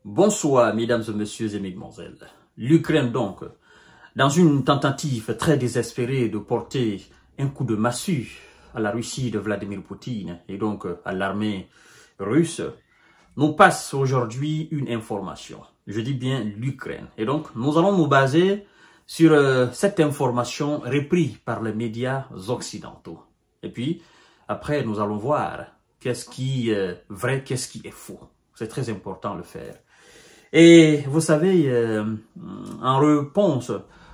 Bonsoir, mesdames et messieurs et mesdemoiselles. L'Ukraine donc, dans une tentative très désespérée de porter un coup de massue à la Russie de Vladimir Poutine et donc à l'armée russe, nous passe aujourd'hui une information. Je dis bien l'Ukraine. Et donc, nous allons nous baser sur cette information reprise par les médias occidentaux. Et puis, après, nous allons voir qu'est-ce qui est vrai, qu'est-ce qui est faux. C'est très important de le faire. Et vous savez, en réponse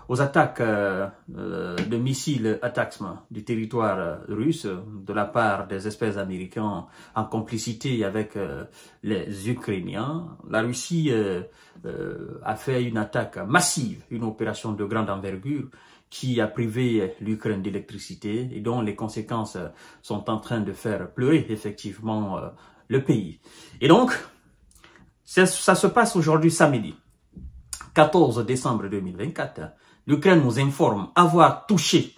aux attaques de missiles ATACMS du territoire russe de la part des espèces américains en complicité avec les Ukrainiens, la Russie a fait une attaque massive, une opération de grande envergure qui a privé l'Ukraine d'électricité et dont les conséquences sont en train de faire pleurer effectivement le pays. Et donc, ça se passe aujourd'hui samedi, 14 décembre 2024. L'Ukraine nous informe avoir touché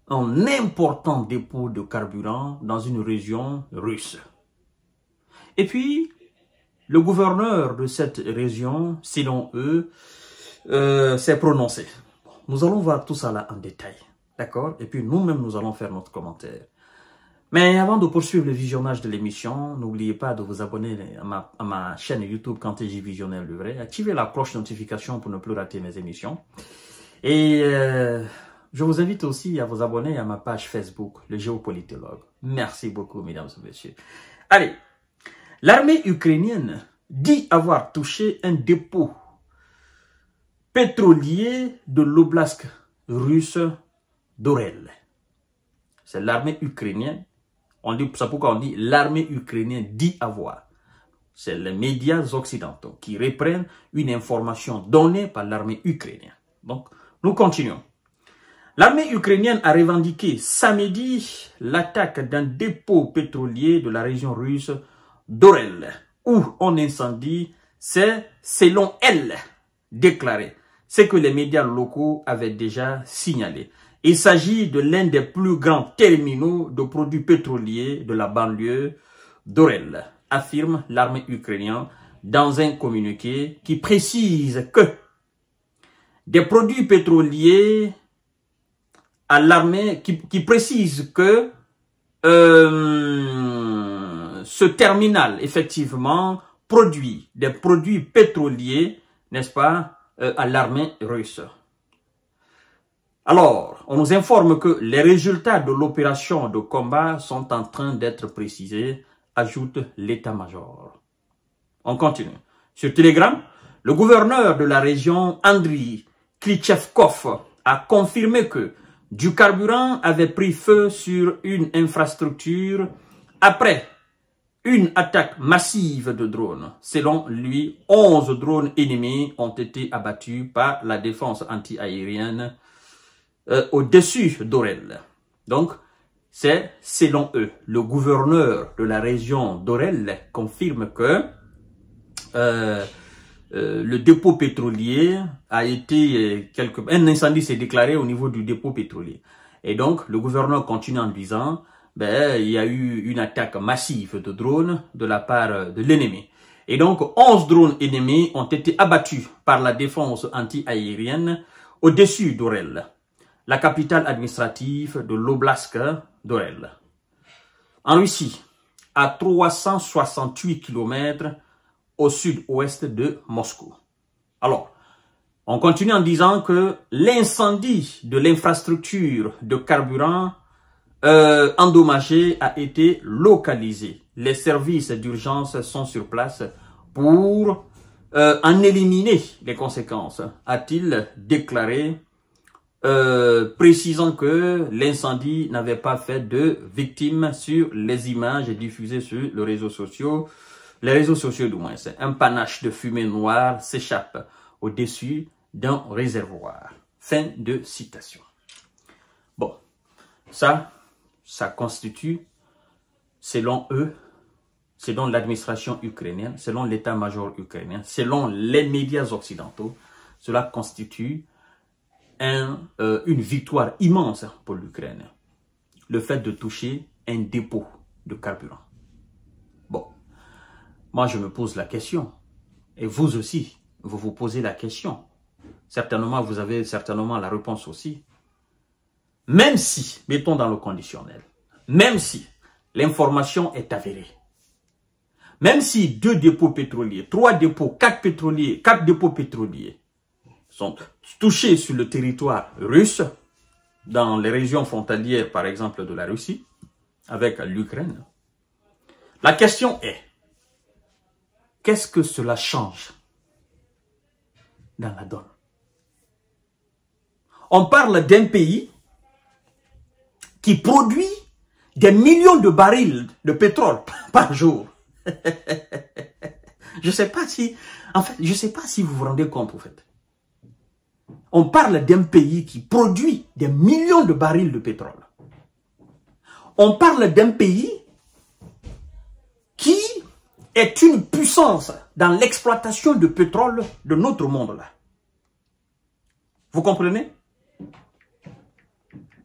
un important dépôt de carburant dans une région russe. Et puis, le gouverneur de cette région, selon eux, s'est prononcé. Nous allons voir tout ça là en détail, d'accord? Et puis nous-mêmes, nous allons faire notre commentaire. Mais avant de poursuivre le visionnage de l'émission, n'oubliez pas de vous abonner à ma chaîne YouTube Kanteji Visionnaire le vrai. Activez la cloche de notification pour ne plus rater mes émissions. Et je vous invite aussi à vous abonner à ma page Facebook, le géopolitologue. Merci beaucoup, mesdames et messieurs. Allez, l'armée ukrainienne dit avoir touché un dépôt pétrolier de l'oblast russe d'Orel. C'est l'armée ukrainienne. C'est pourquoi on dit l'armée ukrainienne dit avoir. C'est les médias occidentaux qui reprennent une information donnée par l'armée ukrainienne. Donc, nous continuons. L'armée ukrainienne a revendiqué samedi l'attaque d'un dépôt pétrolier de la région russe d'Orel, où on incendie, c'est, selon elle, déclaré, ce que les médias locaux avaient déjà signalé. Il s'agit de l'un des plus grands terminaux de produits pétroliers de la banlieue d'Orel, affirme l'armée ukrainienne dans un communiqué qui précise que des produits pétroliers à l'armée, qui précise que ce terminal, effectivement, produit des produits pétroliers, n'est-ce pas, à l'armée russe. Alors, on nous informe que les résultats de l'opération de combat sont en train d'être précisés, ajoute l'état-major. On continue. Sur Telegram, le gouverneur de la région, Andriy Klitchevkov, a confirmé que du carburant avait pris feu sur une infrastructure après une attaque massive de drones. Selon lui, 11 drones ennemis ont été abattus par la défense anti-aérienne au-dessus d'Orel. Donc, c'est selon eux. Le gouverneur de la région d'Orel confirme que le dépôt pétrolier a été un incendie s'est déclaré au niveau du dépôt pétrolier. Et donc, le gouverneur continue en disant, il y a eu une attaque massive de drones de la part de l'ennemi. Et donc, 11 drones ennemis ont été abattus par la défense anti-aérienne au-dessus d'Orel, la capitale administrative de l'oblast d'Orel, en Russie, à 368 km au sud-ouest de Moscou. Alors, on continue en disant que l'incendie de l'infrastructure de carburant endommagée a été localisé. Les services d'urgence sont sur place pour en éliminer les conséquences, a-t-il déclaré, précisant que l'incendie n'avait pas fait de victimes sur les images diffusées sur les réseaux sociaux du moins. Un panache de fumée noire s'échappe au-dessus d'un réservoir. Fin de citation. Bon, ça constitue, selon eux, selon l'administration ukrainienne, selon l'état-major ukrainien, selon les médias occidentaux, cela constitue une victoire immense pour l'Ukraine. Le fait de toucher un dépôt de carburant. Bon, moi je me pose la question. Et vous aussi, vous vous posez la question. Certainement, vous avez certainement la réponse aussi. Même si, mettons dans le conditionnel, même si l'information est avérée, même si 2 dépôts pétroliers, 3 dépôts, 4 dépôts pétroliers sont touchés sur le territoire russe, dans les régions frontalières, par exemple, de la Russie, avec l'Ukraine, la question est, qu'est-ce que cela change dans la donne? On parle d'un pays qui produit des millions de barils de pétrole par jour. Je sais pas si, en fait, je sais pas si vous vous rendez compte, en fait. On parle d'un pays qui produit des millions de barils de pétrole. On parle d'un pays qui est une puissance dans l'exploitation de pétrole de notre monde là. Vous comprenez?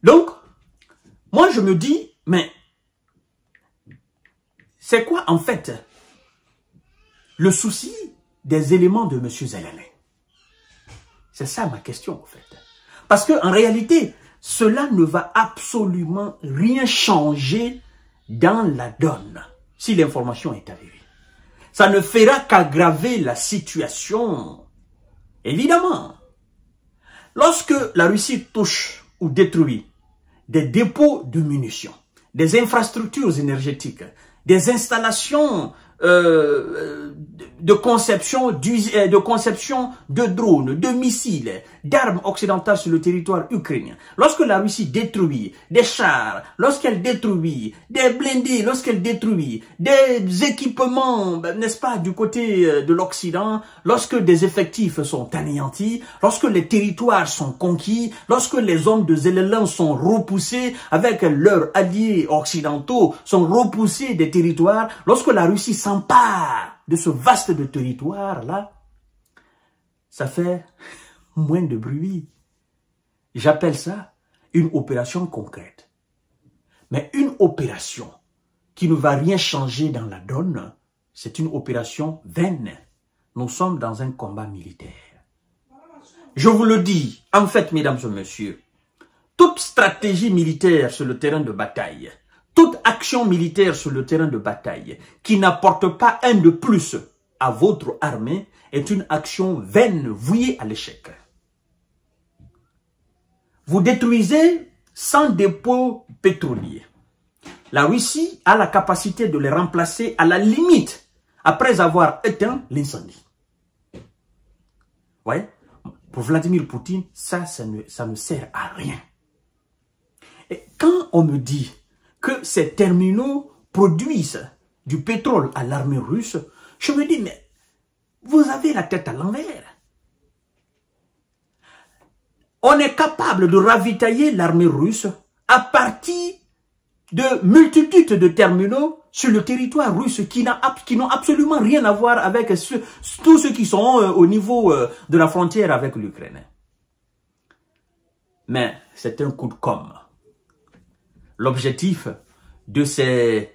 Donc, moi je me dis, mais c'est quoi en fait le souci des éléments de M. Zelensky? C'est ça ma question en fait. Parce que en réalité, cela ne va absolument rien changer dans la donne si l'information est avérée. Ça ne fera qu'aggraver la situation. Évidemment, lorsque la Russie touche ou détruit des dépôts de munitions, des infrastructures énergétiques, des installations de conception de drones, de missiles, d'armes occidentales sur le territoire ukrainien. Lorsque la Russie détruit des chars, lorsqu'elle détruit des blindés, lorsqu'elle détruit des équipements, n'est-ce pas, du côté de l'Occident, lorsque des effectifs sont anéantis, lorsque les territoires sont conquis, lorsque les hommes de Zelensky sont repoussés avec leurs alliés occidentaux, sont repoussés des territoires, lorsque la Russie s'empare de ce vaste de territoire-là, ça fait moins de bruit. J'appelle ça une opération concrète. Mais une opération qui ne va rien changer dans la donne, c'est une opération vaine. Nous sommes dans un combat militaire. Je vous le dis, en fait, mesdames et messieurs, toute stratégie militaire sur le terrain de bataille, toute action militaire sur le terrain de bataille qui n'apporte pas un de plus à votre armée est une action vaine, vouée à l'échec. Vous détruisez 100 dépôts pétroliers. La Russie a la capacité de les remplacer à la limite après avoir éteint l'incendie. Vous voyez? Pour Vladimir Poutine, ça ne sert à rien. Et quand on me dit que ces terminaux produisent du pétrole à l'armée russe, je me dis, mais vous avez la tête à l'envers. On est capable de ravitailler l'armée russe à partir de multitudes de terminaux sur le territoire russe qui n'ont absolument rien à voir avec tous ceux qui sont au niveau de la frontière avec l'Ukraine. Mais c'est un coup de com'. L'objectif de ces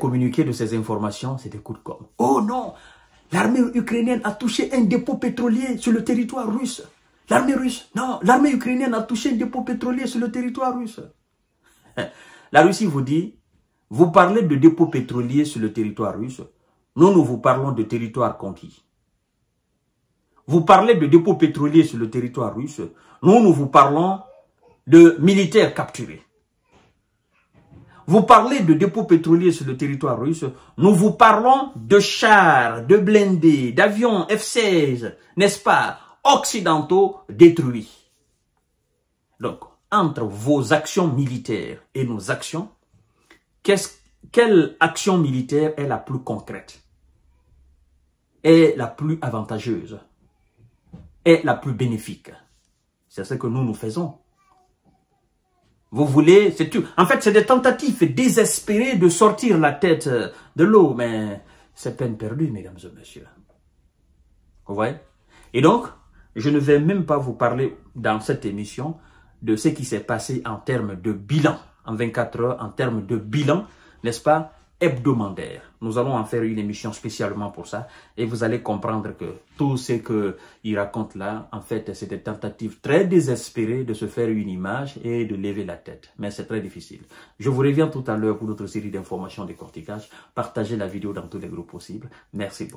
communiqués, de ces informations, c'est des coups de com'. Oh non, l'armée ukrainienne a touché un dépôt pétrolier sur le territoire russe. L'armée russe, non, l'armée ukrainienne a touché un dépôt pétrolier sur le territoire russe. La Russie vous dit, vous parlez de dépôt pétrolier sur le territoire russe. Nous vous parlons de territoire conquis. Vous parlez de dépôt pétrolier sur le territoire russe. Nous vous parlons de militaires capturés. Vous parlez de dépôts pétroliers sur le territoire russe. Nous vous parlons de chars, de blindés, d'avions F-16, n'est-ce pas, occidentaux détruits. Donc, entre vos actions militaires et nos actions, quelle action militaire est la plus concrète, est la plus avantageuse, est la plus bénéfique? C'est ce que nous faisons. Vous voulez, en fait, c'est des tentatives désespérées de sortir la tête de l'eau, mais c'est peine perdue, mesdames et messieurs. Vous voyez? Et donc, je ne vais même pas vous parler dans cette émission de ce qui s'est passé en termes de bilan, en 24 heures, en termes de bilan, n'est-ce pas, hebdomadaire. Nous allons en faire une émission spécialement pour ça et vous allez comprendre que tout ce qu'il raconte là, en fait, c'est des tentatives très désespérées de se faire une image et de lever la tête. Mais c'est très difficile. Je vous reviens tout à l'heure pour notre série d'informations de décortiquage. Partagez la vidéo dans tous les groupes possibles. Merci beaucoup.